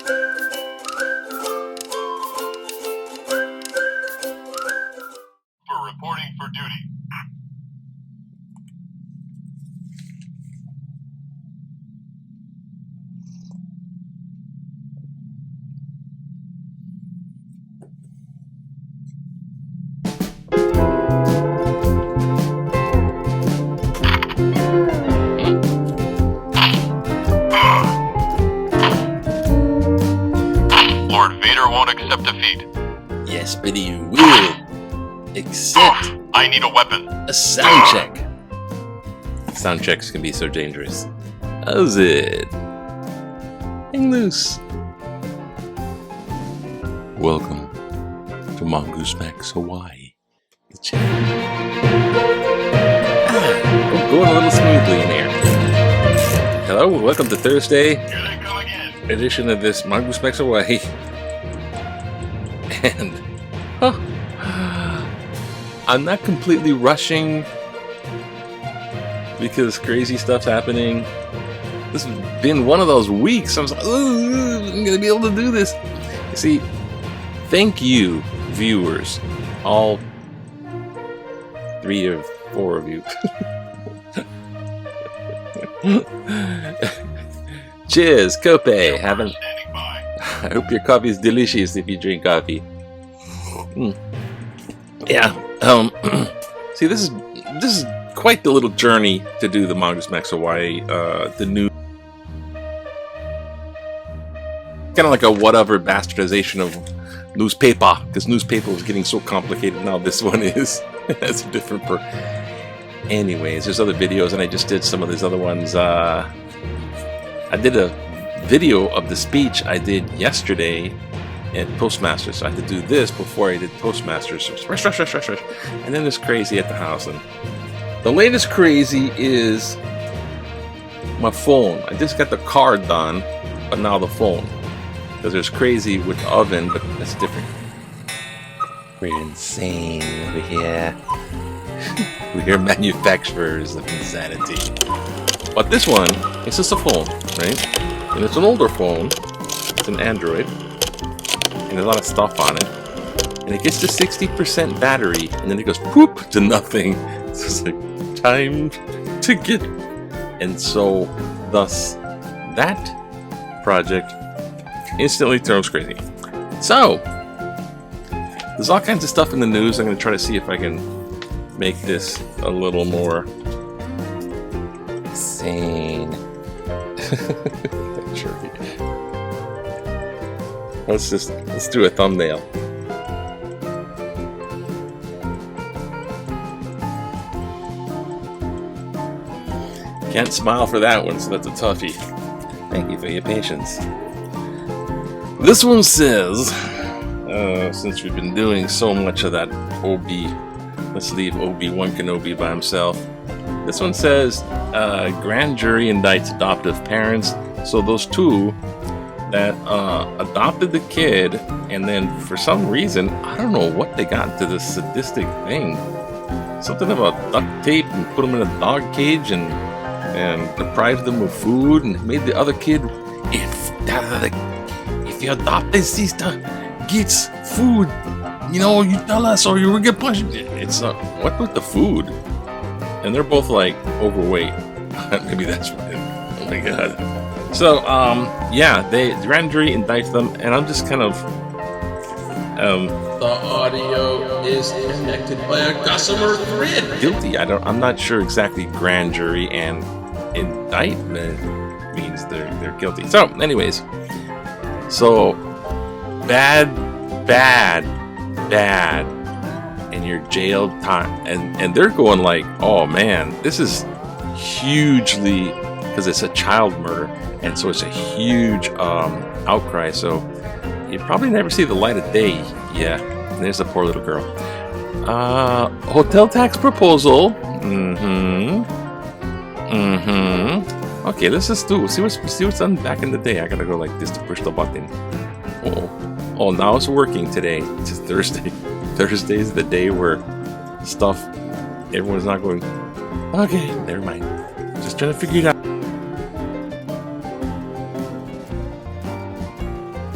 For reporting for duty. Lord Vader won't accept defeat. Yes, but he will accept I need a weapon. a sound check. Sound checks can be so dangerous. How's it? Hang loose. Welcome to Mongoose Max Hawaii. The channel. We're going a little smoothly in here. Hello, welcome to Thursday Here they come again. edition of this Mongoose Max Hawaii. And I'm not completely rushing because crazy stuff's happening. This has been one of those weeks. I was like, ooh, I'm gonna be able to do this. You see, thank you, viewers, all 3 or 4 of you. Cheers, Cope. Haven't. Standing by. I hope your coffee is delicious if you drink coffee. Yeah. See, this is quite the little journey to do the Mongoose Max Hawaii. The new, kind of like a whatever bastardization of newspaper, because newspaper was getting so complicated now. This one is. That's a different Anyways, there's other videos, and I just did some of these other ones. I did a video of the speech I did yesterday at Postmasters. So I had to do this before I did Postmasters. Rush. And then there's crazy at the house. And the latest crazy is my phone. I just got the car done, but now the phone. Because there's crazy with the oven, but that's different. We're insane over here. We're manufacturers of insanity. But this one, it's just a phone, right? And it's an older phone. It's an Android. And there's a lot of stuff on it. And it gets to 60% battery. And then it goes whoop to nothing. It's just like, time to get. And so, thus, that project instantly turns crazy. So, there's all kinds of stuff in the news. I'm going to try to see if I can make this a little more sane. Sure. Let's do a thumbnail. Can't smile for that one, so that's a toughie. Thank you for your patience. This one says, since we've been doing so much of that let's leave Obi-Wan Kenobi by himself. This one says, grand jury indicts adoptive parents. So those two that adopted the kid, and then for some reason, I don't know what they got into this sadistic thing. Something about duct tape and put them in a dog cage and deprived them of food and made the other kid, if you adopt this sister, gets food, you tell us or you will get punished. It's what with the food? And they're both like overweight. Maybe that's what it is. Oh my god. So, the grand jury indicts them, and I'm just kind of, the audio is connected by a gossamer thread. Guilty. I'm not sure exactly grand jury and indictment means they're guilty. So, anyways, bad, and your jail time, and they're going like, oh man, this is hugely, because it's a child murder, and so it's a huge outcry. So you probably never see the light of day. Yeah, and there's a poor little girl. Hotel tax proposal. Okay, let's just see what's done back in the day. I gotta go like this to push the button. Oh, now it's working today. It's just Thursday. Thursday's the day where everyone's not going, okay, never mind. Just trying to figure it out.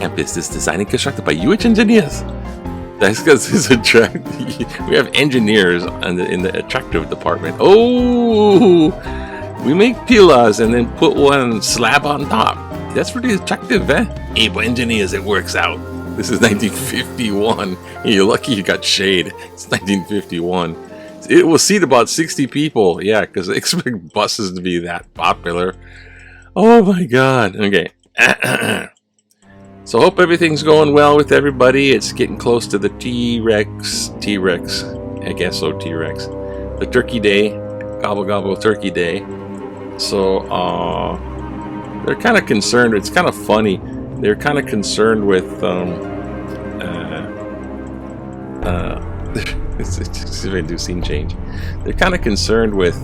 campus is designed and constructed by UH engineers. That's because we have engineers in the attractive department. Oh, we make pillars and then put one slab on top. That's pretty attractive, eh? Able engineers, it works out. This is 1951. You're lucky you got shade. It's 1951. It will seat about 60 people. Yeah, because they expect buses to be that popular. Oh my god. Okay. So hope everything's going well with everybody. It's getting close to the T-Rex, I guess so, T-Rex. The Turkey Day, Gobble Gobble Turkey Day. So, they're kind of concerned, it's kind of funny, they're kind of concerned with, let's see if I can do scene change. They're kind of concerned with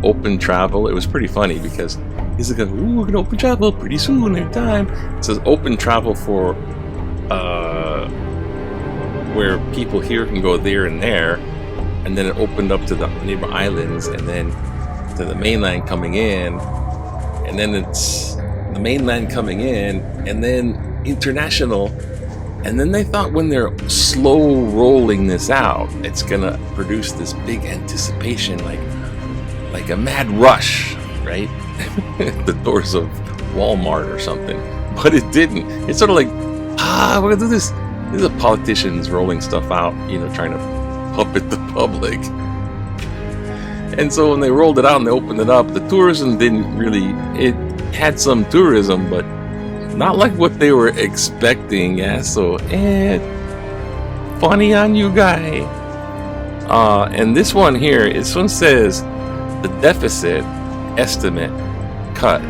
open travel. It was pretty funny because he's like, ooh, we're gonna open travel pretty soon in time. It says open travel for where people here can go there and there, and then it opened up to the neighbor islands, and then to the mainland coming in, and then it's the mainland coming in, and then international. And then they thought when they're slow rolling this out, it's gonna produce this big anticipation, like a mad rush, right? The doors of Walmart or something. But it didn't. It's sort of like, we're gonna do this. These are politicians rolling stuff out, trying to puppet the public. And so when they rolled it out and they opened it up, the tourism didn't really, it had some tourism, but not like what they were expecting. Yeah, so, funny on you, guy. And this one here, this one says the deficit estimate cut.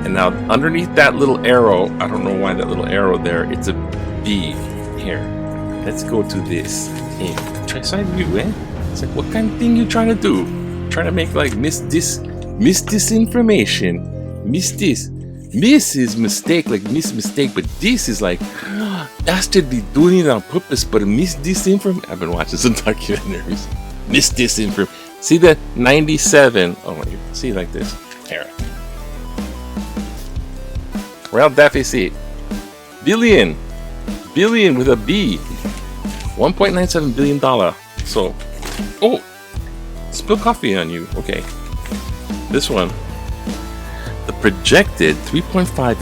And now underneath that little arrow, I don't know why that little arrow there, it's a B. Here, let's go to this. Hey, try side view, eh? It's like, what kind of thing you trying to do? Trying to make like miss this information, miss this. Miss is mistake, like miss mistake, but this is like dastardly doing it on purpose, but miss this information. I've been watching some documentaries. Miss this information. See that 97? Oh, you see like this. Here. Well, deficit. Billion with a B. $1.97 billion. So, oh, spill coffee on you. Okay. This one. The projected 3.5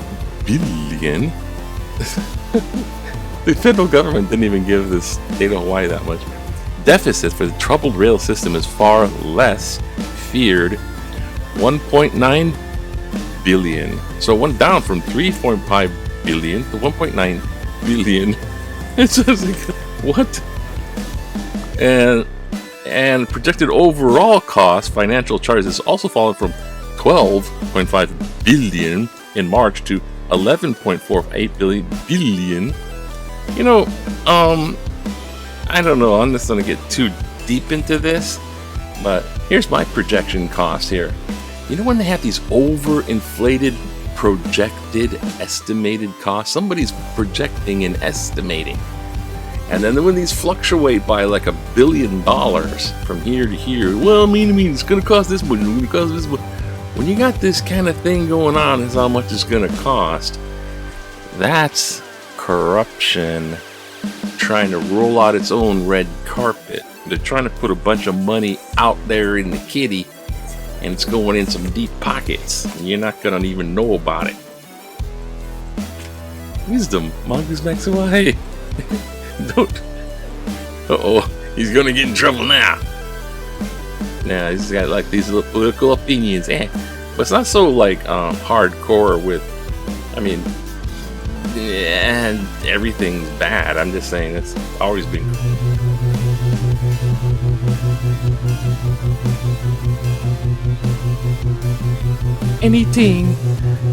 billion. The federal government didn't even give the state of Hawaii that much. Deficit for the troubled rail system is far less feared. 1.9 billion. So it went down from 3.5 billion to 1.9 billion. It's just like, what? And projected overall cost, financial charges, has also fallen from 12.5 billion in March to 11.48 billion. I don't know, I'm just gonna get too deep into this, but here's my projection cost here. When they have these overinflated, projected, estimated costs, somebody's projecting and estimating. And then when these fluctuate by like $1 billion from here to here, well, I mean, it's gonna cost this much, it's gonna cost this much. When you got this kind of thing going on, is how much it's gonna cost. That's corruption trying to roll out its own red carpet. They're trying to put a bunch of money out there in the kitty, and it's going in some deep pockets, and you're not gonna even know about it. Wisdom, Mongoose Max away. Don't. He's gonna get in trouble now. Nah, he's got like these little political opinions, but it's not so like hardcore with. I mean, and everything's bad. I'm just saying it's always been. Anything.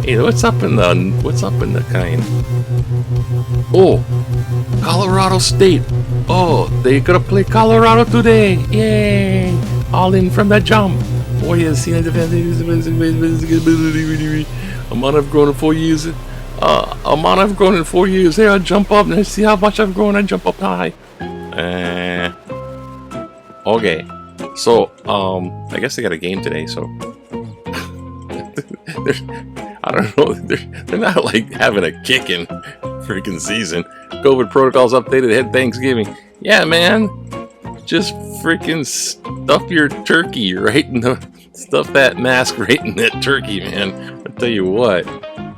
Hey, what's up in the kind? Oh, Colorado State. Oh, they gonna play Colorado today. Yay! All in from the jump. 4 years. Amount I've grown in 4 years. Amount I've grown in 4 years. Here, I jump up and see how much I've grown. I jump up high. Okay. So, I guess they got a game today. So, I don't know. They're not like having a kicking freaking season. COVID protocols updated ahead of Thanksgiving. Yeah, man. Just freaking stuff your turkey right in the... Stuff that mask right in that turkey, man. I'll tell you what.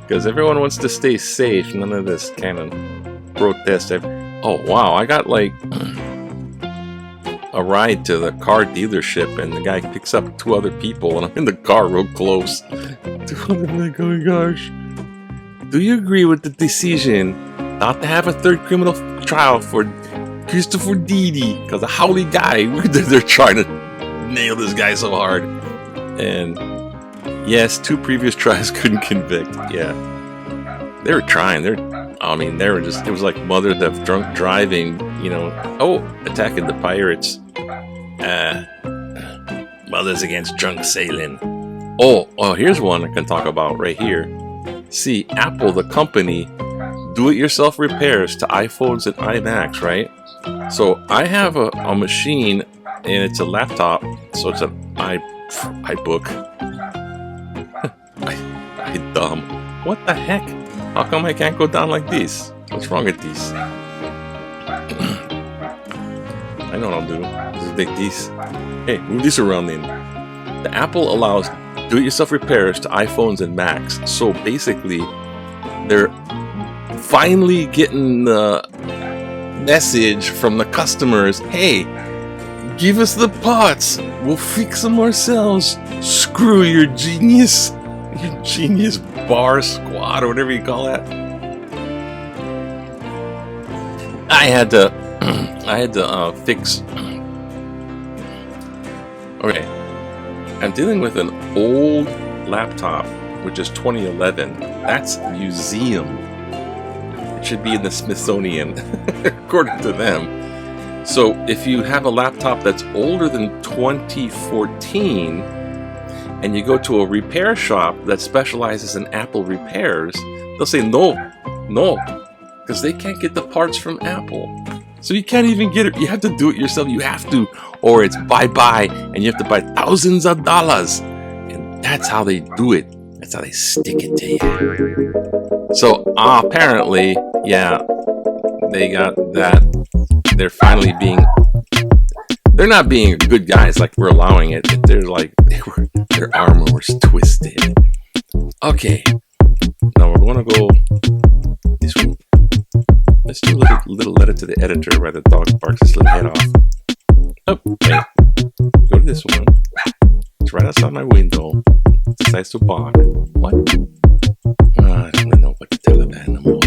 Because everyone wants to stay safe. None of this kind of protest. Oh, wow. I got like... a ride to the car dealership, and the guy picks up 2 other people, and I'm in the car real close. I'm like, oh my gosh. Do you agree with the decision not to have a 3rd criminal trial for Christopher Dede? Because a howly guy, they're trying to nail this guy so hard. And yes, 2 previous trials couldn't convict. Yeah. They were trying. They were just, it was like mother of drunk driving, you know. Oh, attacking the pirates. Mothers against drunk sailing. Oh, here's one I can talk about right here. See, Apple, the company, do-it-yourself repairs to iPhones and iMacs, right? So I have a machine, and it's a laptop, so it's an iBook. I dumb. What the heck? How come I can't go down like this? What's wrong with these? I know what I'll do. Just take these. Hey, move this around then. The Apple allows do-it-yourself repairs to iPhones and Macs. So basically, they're finally getting the message from the customers. Hey, give us the parts. We'll fix them ourselves. Screw your genius bar squad or whatever you call that. I had to fix. Okay, I'm dealing with an old laptop, which is 2011. That's museum. It should be in the Smithsonian, according to them. So if you have a laptop that's older than 2014, and you go to a repair shop that specializes in Apple repairs, they'll say no, because they can't get the parts from Apple. So you can't even get it. You have to do it yourself. You have to, or it's bye-bye, and you have to buy thousands of dollars. And that's how they do it. That's how they stick it to you. So apparently, yeah, they got that. They're finally being... They're not being good guys like we're allowing it. They're like, their armor was twisted. Okay. Now we're going to go this one. Let's do a little letter to the editor while the dog barks his little head off. Oh, hey. Go to this one. It's right outside my window. It decides to bark. What? I don't really know what the Taliban no more.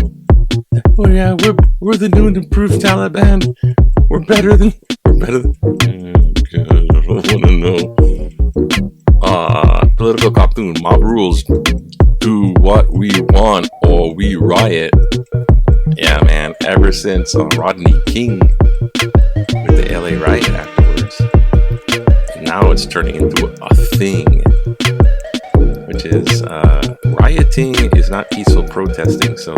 Oh yeah, we're the new and improved Taliban. We're better than. God, I don't want to know. Political cartoon. Mob rules. Do what we want or we riot. Yeah, man. Ever since Rodney King with the LA riot afterwards, and now it's turning into a thing, which is rioting is not peaceful protesting. So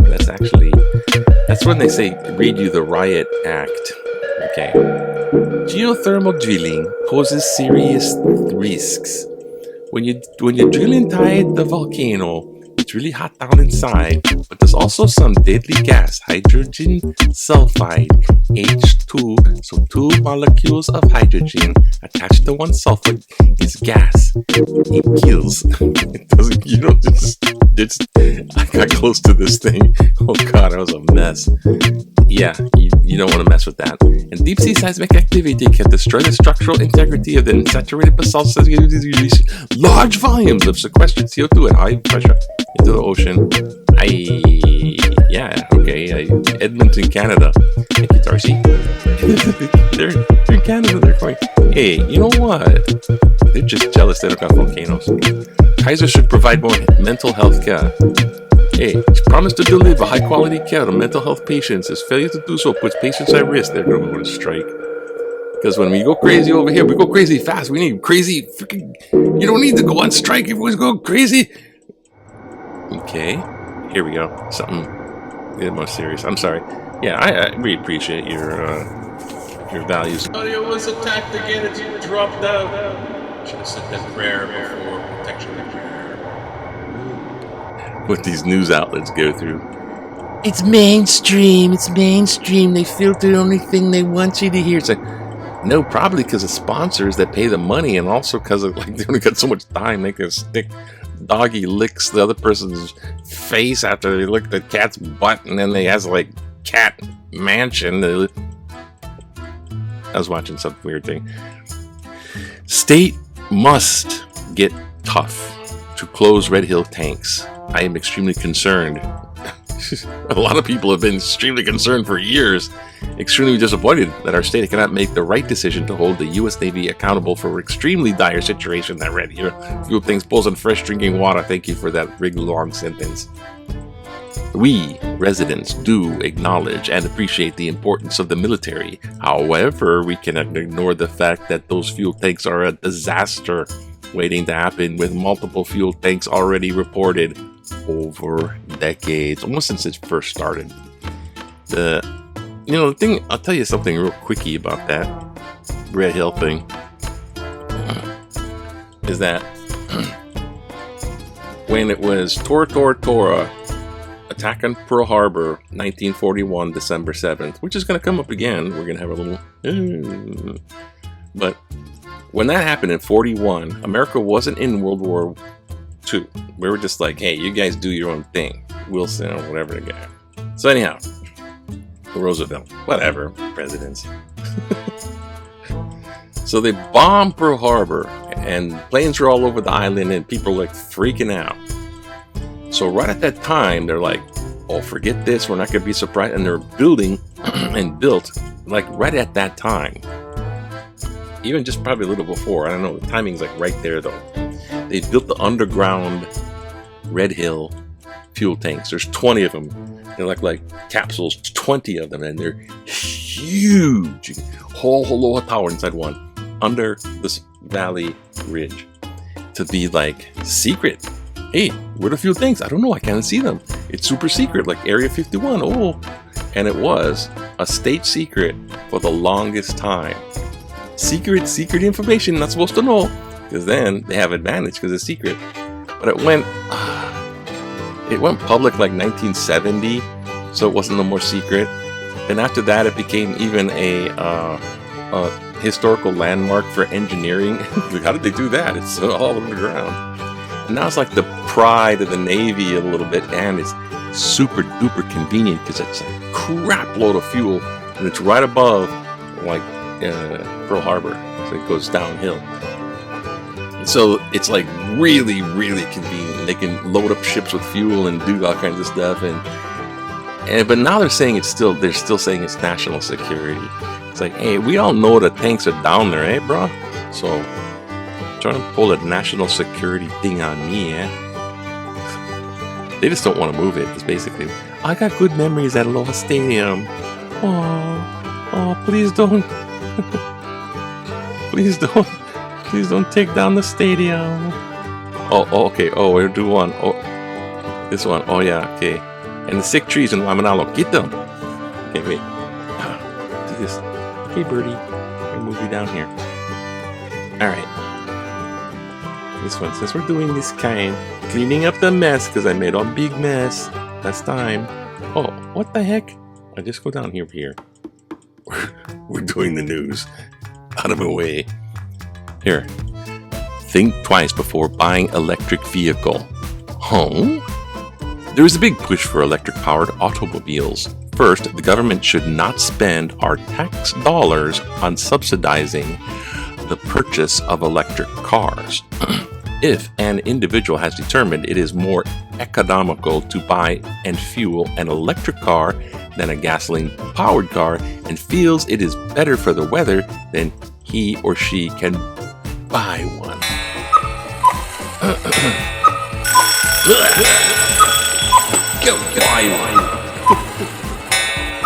that's when they say read you the Riot Act. Okay. Geothermal drilling poses serious risks. When you drill inside the volcano, it's really hot down inside, but there's also some deadly gas, hydrogen sulfide, H2. So 2 molecules of hydrogen attached to one sulfur is gas. It kills. It doesn't. You don't just. I got close to this thing. Oh God, that was a mess. Yeah, you don't want to mess with that. And deep sea seismic activity can destroy the structural integrity of the insaturated basalt, release large volumes of sequestered CO2 at high pressure into the ocean. Edmonton, Canada. Thank you, Darcy. they're in Canada. They're going, hey, you know what? They're just jealous they don't got volcanoes. Kaiser should provide more mental health care. Hey, it's promised to deliver high-quality care to mental health patients. As failure to do so puts patients at risk. They're going to go on strike. Because when we go crazy over here, we go crazy fast. We need crazy freaking... You don't need to go on strike. Everyone's going crazy. Okay, here we go. Something a bit more serious. I'm sorry. Yeah, I really appreciate your values. Audio was attacked again. It's dropped out. Should have said that prayer before protection. What these news outlets go through. It's mainstream. It's mainstream. They filter the only thing they want you to hear. It's like, no, probably because of sponsors that pay the money, and also because of like they only got so much time. They can stick doggy licks the other person's face after they lick the cat's butt, and then they has like cat mansion. I was watching some weird thing. State must get tough to close Red Hill tanks. I am extremely concerned. A lot of people have been extremely concerned for years, extremely disappointed that our state cannot make the right decision to hold the U.S. Navy accountable for extremely dire situation that Red Hill fuel tanks pulls on fresh drinking water. Thank you for that big long sentence. We, residents, do acknowledge and appreciate the importance of the military. However, we cannot ignore the fact that those fuel tanks are a disaster waiting to happen, with multiple fuel tanks already reported over decades, almost since it first started. The thing, I'll tell you something real quickie about that Red Hill thing, is that when it was Tora attacking Pearl Harbor, 1941, December 7th, which is going to come up again. We're going to have a little... But when that happened in 41, America wasn't in World War II. We were just like, hey, you guys do your own thing. Wilson or whatever the guy. So anyhow, Roosevelt, whatever, presidents. So they bombed Pearl Harbor, and planes were all over the island, and people were like freaking out. So right at that time, they're like, oh, forget this, we're not going to be surprised. And they're building and built, like right at that time. Even just probably a little before, I don't know, the timing's like right there though. They built the underground Red Hill fuel tanks. There's 20 of them. They're like capsules, 20 of them, and they're huge. Whole Aloha Tower inside one, under this valley ridge, to be like secret. Hey, where are the fuel tanks? I don't know, I can't see them. It's super secret, like Area 51. Oh, and it was a state secret for the longest time. Secret information, not supposed to know, because then they have advantage because it's secret. But it went public like 1970, so it wasn't no more secret. And after that, it became even a historical landmark for engineering. How did they do that? It's all underground. And now it's like the pride of the Navy a little bit, and it's super duper convenient because it's a crap load of fuel, and it's right above like Pearl Harbor, so it goes downhill. So it's like really, really convenient. They can load up ships with fuel and do all kinds of stuff, but now they're saying they're still saying it's national security. It's like, hey, we all know the tanks are down there, eh, bro? So trying to pull a national security thing on me, eh? They just don't want to move it. It's basically, I got good memories at Aloha Stadium. Oh, please don't. Please don't take down the stadium. Oh, okay. Oh, we'll do one. Oh, this one. Oh, yeah, okay. And the sick trees in Waimanalo. Get them. Okay, wait. Do this. Hey, birdie. I'll move you down here. Alright. This one says we're doing this kind. Cleaning up the mess, because I made a big mess last time. Oh, what the heck? I just go down here. We're doing the news. Out of the way. Here. Think twice before buying electric vehicle. Huh? There is a big push for electric-powered automobiles. First, the government should not spend our tax dollars on subsidizing the purchase of electric cars. If an individual has determined it is more economical to buy and fuel an electric car than a gasoline-powered car and feels it is better for the weather, then he or she can buy one. Go buy one.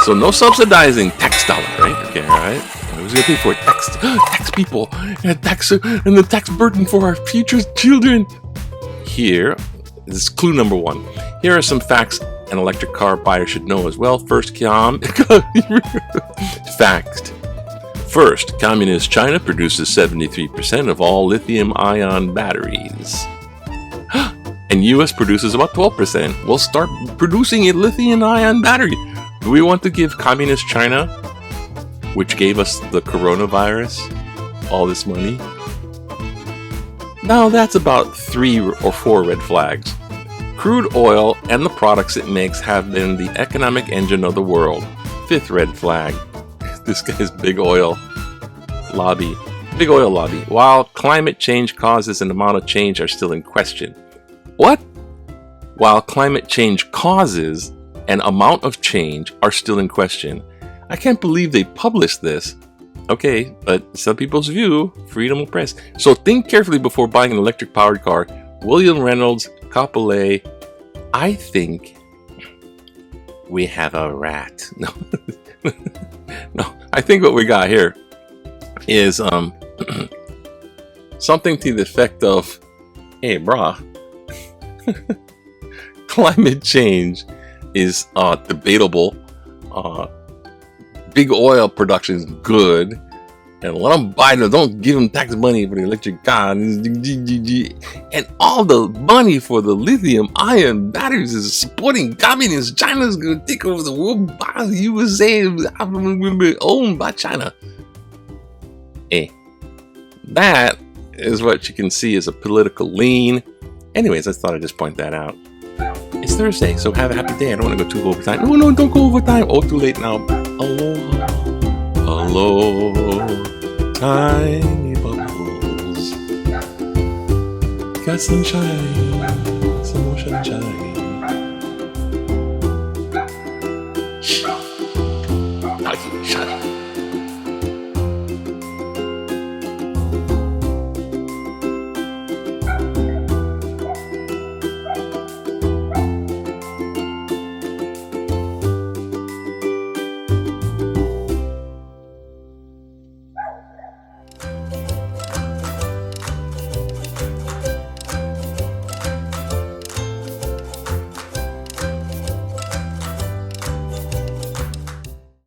So no subsidizing tax dollar, right? Okay, all right. Who's gonna pay for it? Tax people, and the tax burden for our future children. Here, this is clue number 1. Here are some facts an electric car buyer should know as well. First, fact. First, communist China produces 73% of all lithium-ion batteries. And and US produces about 12%. We'll start producing a lithium-ion battery. Do we want to give communist China, which gave us the coronavirus, all this money? Now that's about 3 or 4 red flags. Crude oil and the products it makes have been the economic engine of the world. 5th red flag. This guy's big oil lobby. Big oil lobby. While climate change causes and amount of change are still in question. What? While climate change causes and amount of change are still in question. I can't believe they published this. Okay, but some people's view, freedom of press. So think carefully before buying an electric powered car. William Reynolds, Capole. I think we have a rat. No. No, I think what we got here is something to the effect of, hey brah, climate change is debatable. Big oil production is good, and let them buy them. Don't give them tax money for the electric car, and all the money for the lithium-ion batteries is supporting communists. China's gonna take over the world. By the USA will be owned by China. Hey, that is what you can see as a political lean. Anyways, I thought I'd just point that out. It's Thursday, so have a happy day. I don't want to go too overtime. No, don't go overtime. Oh, too late now. Aloha, aloha, tiny bubbles. Got sunshine, some more sunshine.